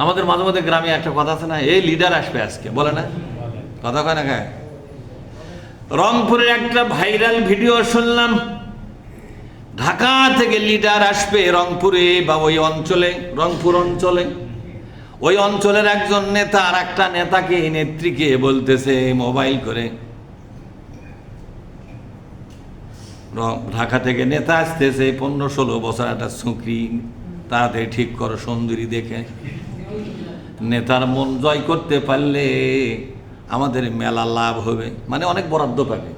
আমাদের মাঝে মধ্যে গ্রামে একটা কথা আছে না, এই লিডার আসবে আজকে, বলে না, কথা কয় না গায়ে। রংপুরের একটা ভাইরাল ভিডিও শুনলাম, ঢাকা থেকে লিডার আসবে রংপুরে বা ওই অঞ্চলে, রংপুর অঞ্চলে। ওই অঞ্চলের একজন নেতা আর একটা নেতাকে, নেত্রীকে বলতেছে মোবাইল করে, ঢাকা থেকে নেতা আসতেছে, 15-16 বছর একটা ছুকরি, তাড়াতাড়ি ঠিক করো সুন্দরী দেখে। নেতার মন জয় করতে পারলে আমাদের মেলা লাভ হবে, মানে অনেক বরাদ্দ পাবে।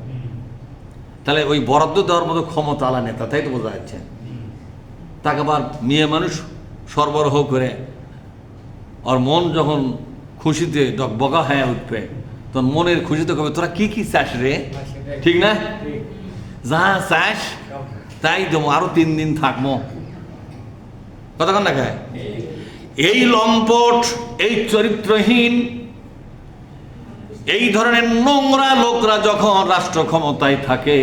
তাহলে ওই বরাদ্দ দেওয়ার মতো ক্ষমতা আলা নেতা, তাই তো বোঝা যাচ্ছে। তাকে আবার মেয়ে মানুষ সরবরাহ করে, আর মন যখন খুশিতে ডকবকা হয়ে উঠবে, তখন মনের খুশিতে কবে তোরা কি কি চাস রে, ঠিক না, যা চাস তাই দেবো, আরো 3 দিন থাকবো, কতক্ষণ না খায়। এই লম্পট, এই চরিত্রহীন, এই ধরনের নোংরা লোকরা যখন রাষ্ট্র ক্ষমতায় থাকে,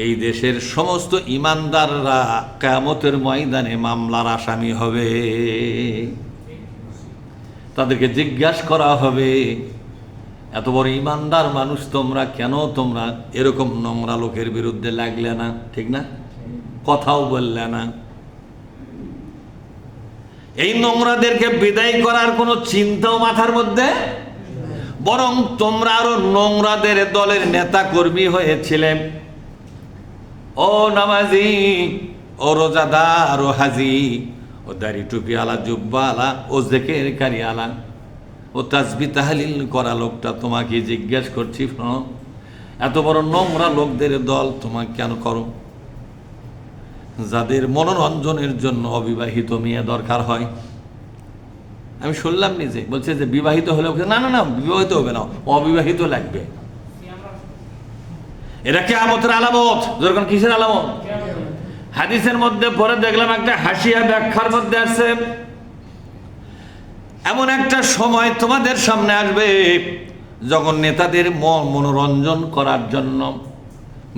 এই দেশের সমস্ত ইমানদাররা কিয়ামতের ময়দানে মামলার আসামি হবে। তাদেরকে জিজ্ঞাসা করা হবে, এত বড় ইমানদার মানুষ তোমরা, কেন তোমরা এরকম নোংরা লোকের বিরুদ্ধে লাগলে না, ঠিক না, কথাও বললে না। এই নোংরাদেরকে বিদায় করার কোনো চিন্তাও মাথার মধ্যে, বরং তোমরা আরো নোংরাদের দলের নেতা কর্মী হয়েছিলে। ও নামাজি, ও রোজাদার, ও হাজি, ও দাড়ি টুপি আলা, জুব্বা আলা, ও জেকের কারি আলা, ও তাসবিহ তাহলিল করা লোকটা, তোমাকে জিজ্ঞাসা করছি, এত বড় নোংরা লোকদের দল তোমাকে কেন করো? যাদের মনোরঞ্জনের জন্য অবিবাহিত মেয়ে দরকার হয়। আমি শুনলাম নিজে, বলছে যে বিবাহিত হলে, না না না, বিবাহিত হবে না, অবিবাহিত লাগবে। এটা কিয়ামতের আলামত। যখন কিসের আলামত? হাদিসের মধ্যে পরে দেখলাম একটা হাসিয়া ব্যাখ্যার মধ্যে আছে, এমন একটা সময় তোমাদের সামনে আসবে যখন নেতাদের মনোরঞ্জন করার জন্য,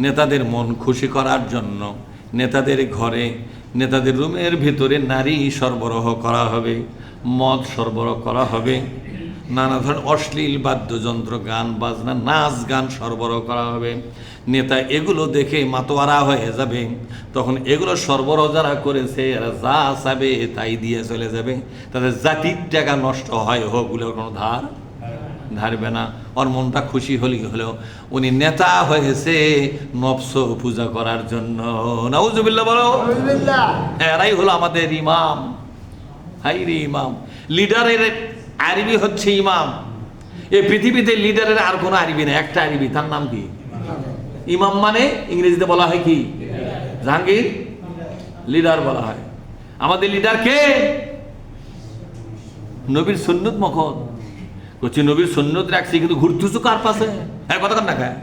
নেতাদের মন খুশি করার জন্য, নেতাদের ঘরে, নেতাদের রুমের ভিতরে নারী সরবরাহ করা হবে, মদ সরবরাহ করা হবে, নানা ধরনের অশ্লীল বাদ্যযন্ত্র, গান বাজনা, নাচ গান সরবরাহ করা হবে। নেতা এগুলো দেখে মাতোয়ারা হয়ে যাবে। তখন এগুলো সরবরাহ যারা করেছে এরা যা চাবে তাই দিয়ে চলে যাবে। তাদের জাতির টাকা নষ্ট হয় হোক, ওগুলো কোনো ধারবে না। ওর মনটা খুশি হলেও উনি নেতা হয়েছে নফস পূজা করার জন্য। নাউজুবিল্লাহ বলো। এরাই হলো আমাদের ইমাম। হাই রে ইমাম, লিডারের আরবি হচ্ছে ইমাম। এই পৃথিবীতে লিডারের আর কোনো আরবি নেই, একটা আরবি, তার নাম কি? ইমাম। মানে ইংরেজিতে বলা হয় কি? জাহাঙ্গীর। লিডার বলা হয়। আমাদের লিডার কে? নবীর সুন্নত মখন করছি, নবীর সুন্নত রাখছি, কিন্তু ঘুরতেছো কার পাশে? হ্যাঁ, কথা কার না খায়,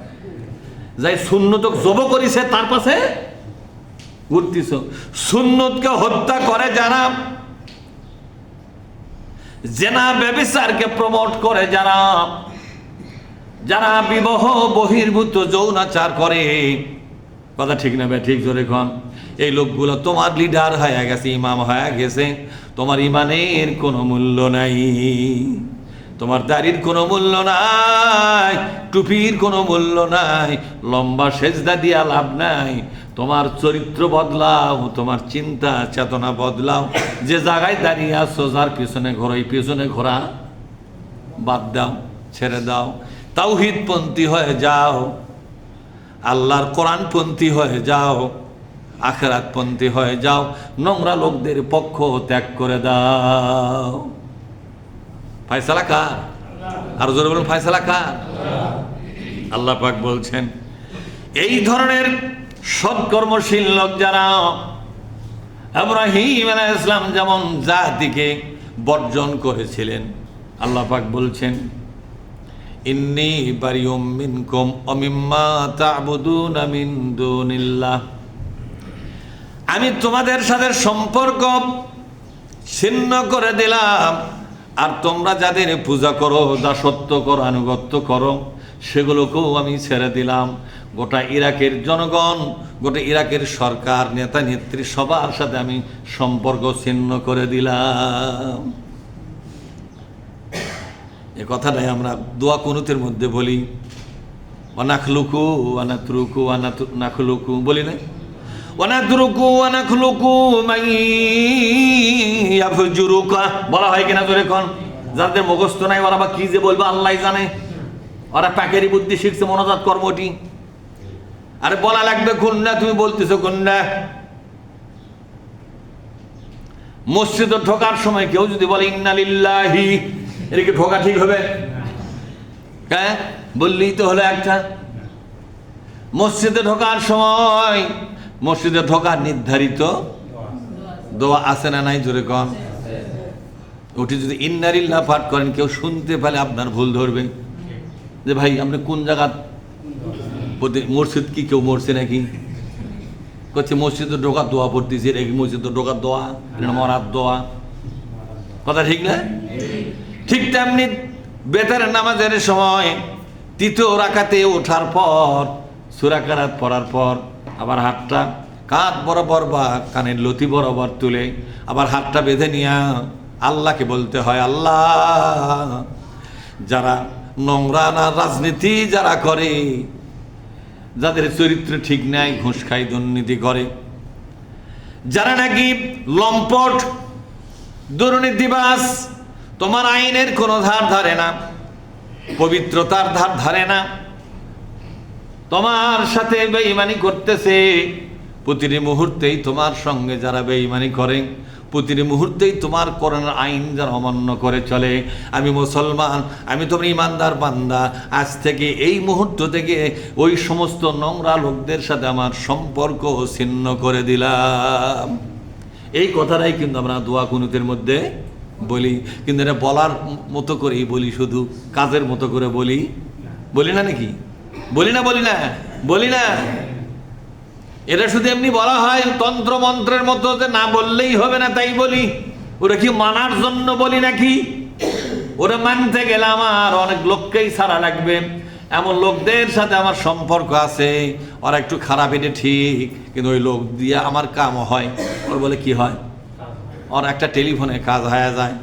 যাই সুন্নত জব করিছে তার পাশে ঘুরতেছ। সুন্নতকে হত্যা করে যারা, জেনা ব্যভিচারকে প্রমোট করে যারা, যারা বিবাহ বহির্ভূত যৌনাচার করে, কথা ঠিক না? ঠিক জোরে কন। এই লোকগুলো তোমার লিডার হয়ে গেছে, ইমাম হয়ে গেছে। তোমার ইমানের কোনো মূল্য নাই, তোমার দাড়ির কোনো মূল্য নাই, টুপির কোনো মূল্য নাই, লম্বা সেজদা দিয়া লাভ নাই। তোমার চরিত্র বদলাও, তোমার চিন্তা চেতনা বদলাও। যে জায়গায় দাঁড়িয়ে আসছো, যার পিছনে ঘোরো, এই পিছনে ঘোরা বাদ দাও, ছেড়ে দাও। তাওহীদপন্থী হয়ে যাও, আল্লাহর কোরআনপন্থী হয়ে যাও, আখিরাতপন্থী হয়ে যাও। নোংরা লোকদের পক্ষ ত্যাগ করে দাও। ফায়সালা কার? আর জোরে বলুন, ফায়সালা কার? আল্লাহ পাক বলছেন, এই ধরনের সৎকর্মশীল লোক যারা, ইব্রাহিম আলাইহিস সালাম যেমন জাতিকে বর্জন করেছিলেন, আল্লাহ পাক বলছেন, ইন্নী বারিউম মিনকুম ওয়া মিম্মা তা'বুদুনা মিন দুনিল্লাহ, আমি তোমাদের সাথে সম্পর্ক ছিন্ন করে দিলাম। আর তোমরা যাদের পূজা করো, দাসত্ব করো, আনুগত্য করো, সেগুলোকেও আমি ছেড়ে দিলাম। গোটা ইরাকের জনগণ, গোটা ইরাকের সরকার, নেতা নেত্রী সবার সাথে আমি সম্পর্ক ছিন্ন করে দিলাম। এ কথাটাই আমরা দোয়া কুনুতের মধ্যে বলি, ওয়ানাখলুকু ওয়ানাতরুকু ওয়ানাখলুকু বলি না, ওয়ানাতরুকু ওয়ানাখলুকু মান ইয়াফজুরুকা বলা হয় কিনা জোরে কোন? যাদের মুখস্থ নাই ওরা বা কি যে বলবে আল্লাহই জানে, ওরা প্যাকেরি বুদ্ধি শিখছে, মনোজাত কর্মটি। আরে বলা লাগবে কোনটা, তুমি বলতেছো কোনটা? মসজিদে ঢোকার সময় কেউ যদি বলে ইন্না লিল্লাহি, এটা কি ঢোকা ঠিক হবে? হ্যাঁ, বললেই তো হলো একটা। মসজিদে ঢোকার সময়, মসজিদে ঢোকার নির্ধারিত দোয়া আছে না নাই জোরে কন? ওটি যদি ইন্না লিল্লাহ পাঠ করেন, কেউ শুনতে পেলে আপনার ভুল ধরবে যে ভাই আপনি কোন জায়গা, মসজিদ কি কেউ মরছে নাকি? করছে মসজিদে ঢোকার দোয়া পড়তেছি, এটা কি মসজিদে ঢোকার দোয়া? এটা মরার দোয়া। কথা ঠিক না? ঠিক তেমনি বেতারের নামাজের সময় তৃতীয় রাকাতে ওঠার পর সূরা কিরাত পড়ার পর আবার হাতটা কাঁধ বরাবর বা কানের লতি বরাবর তুলে আবার হাতটা বেঁধে নিয়ে আল্লাহকে বলতে হয়, আল্লাহ যারা নোংরা না রাজনীতি যারা করে, যাদের চরিত্র ঠিক নাই, ঘুষ খায়, দুর্নীতি করে, যারা নাকি লম্পট দুর্নীতিবাজ, তোমার আইনের কোনো ধার ধারে না, পবিত্রতার ধার ধারে না, তোমার সাথে বেঈমানি করতেছে, প্রতিটি মুহূর্তেই তোমার সঙ্গে যারা বেঈমানি করে, প্রতিটি মুহূর্তেই তোমার কোরআনের আইন যারা অমান্য করে চলে, আমি মুসলমান, আমি তোমার ইমানদার বান্দা, আজ থেকে এই মুহূর্ত থেকে ওই সমস্ত নোংরা লোকদের সাথে আমার সম্পর্ক ছিন্ন করে দিলাম। এই কথাটাই কিন্তু আমরা দোয়া কুনুতের মধ্যে বলি, কিন্তু এটা বলার মতো করেই বলি, শুধু কাজের মতো করে বলি, বলি না নাকি? বলি না, বলি না, বলি না। এটা শুধু এমনি বলা হয় তন্ত্র মন্ত্রের মতো, যে না বললেই হবে না তাই বলি। ওটা কি মানার জন্য বলি নাকি? ওটা মানতে গেলে আমার অনেক লোককেই ছাড়া লাগবে। এমন লোকদের সাথে আমার সম্পর্ক আছে, ওরা একটু খারাপ, এটা ঠিক, কিন্তু ওই লোক দিয়ে আমার কাম হয়। ওর বলে কি হয়? ওর একটা টেলিফোনে কাজ হয়ে যায়।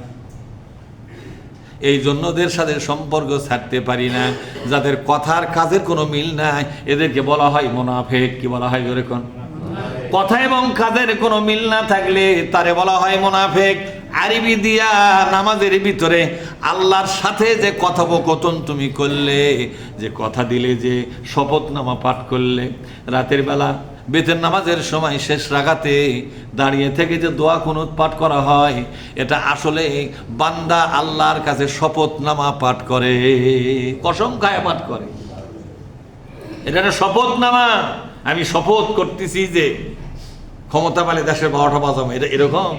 এই জন্য ওদের সাথে সম্পর্ক ছাড়তে পারি না। যাদের কথার কাজের কোনো মিল নাই, এদেরকে বলা হয় মুনাফিক। কি বলা হয় জোরে কোন? কথা এবং কাজের কোনো মিল না থাকলে তারে বলা হয় মুনাফিক। আরবি দিয়া নামাজের ভিতরে আল্লাহর সাথে যে কথোপকথন তুমি করলে, যে কথা দিলে, যে শপথনামা পাঠ করলে, রাতের বেলা বেতের নামাজের সময় শেষ রাকাতে দাঁড়িয়ে থেকে যে দোয়া কুনুত পাঠ করা হয়, এটা আসলে বান্দা আল্লাহর কাছে শপথনামা পাঠ করে, কসম খায় পাঠ করে। এটা একটা শপথনামা। আমি শপথ করতেছি যে ক্ষমতা পেলে দেশের 12টা বাজাবো, এটা এরকম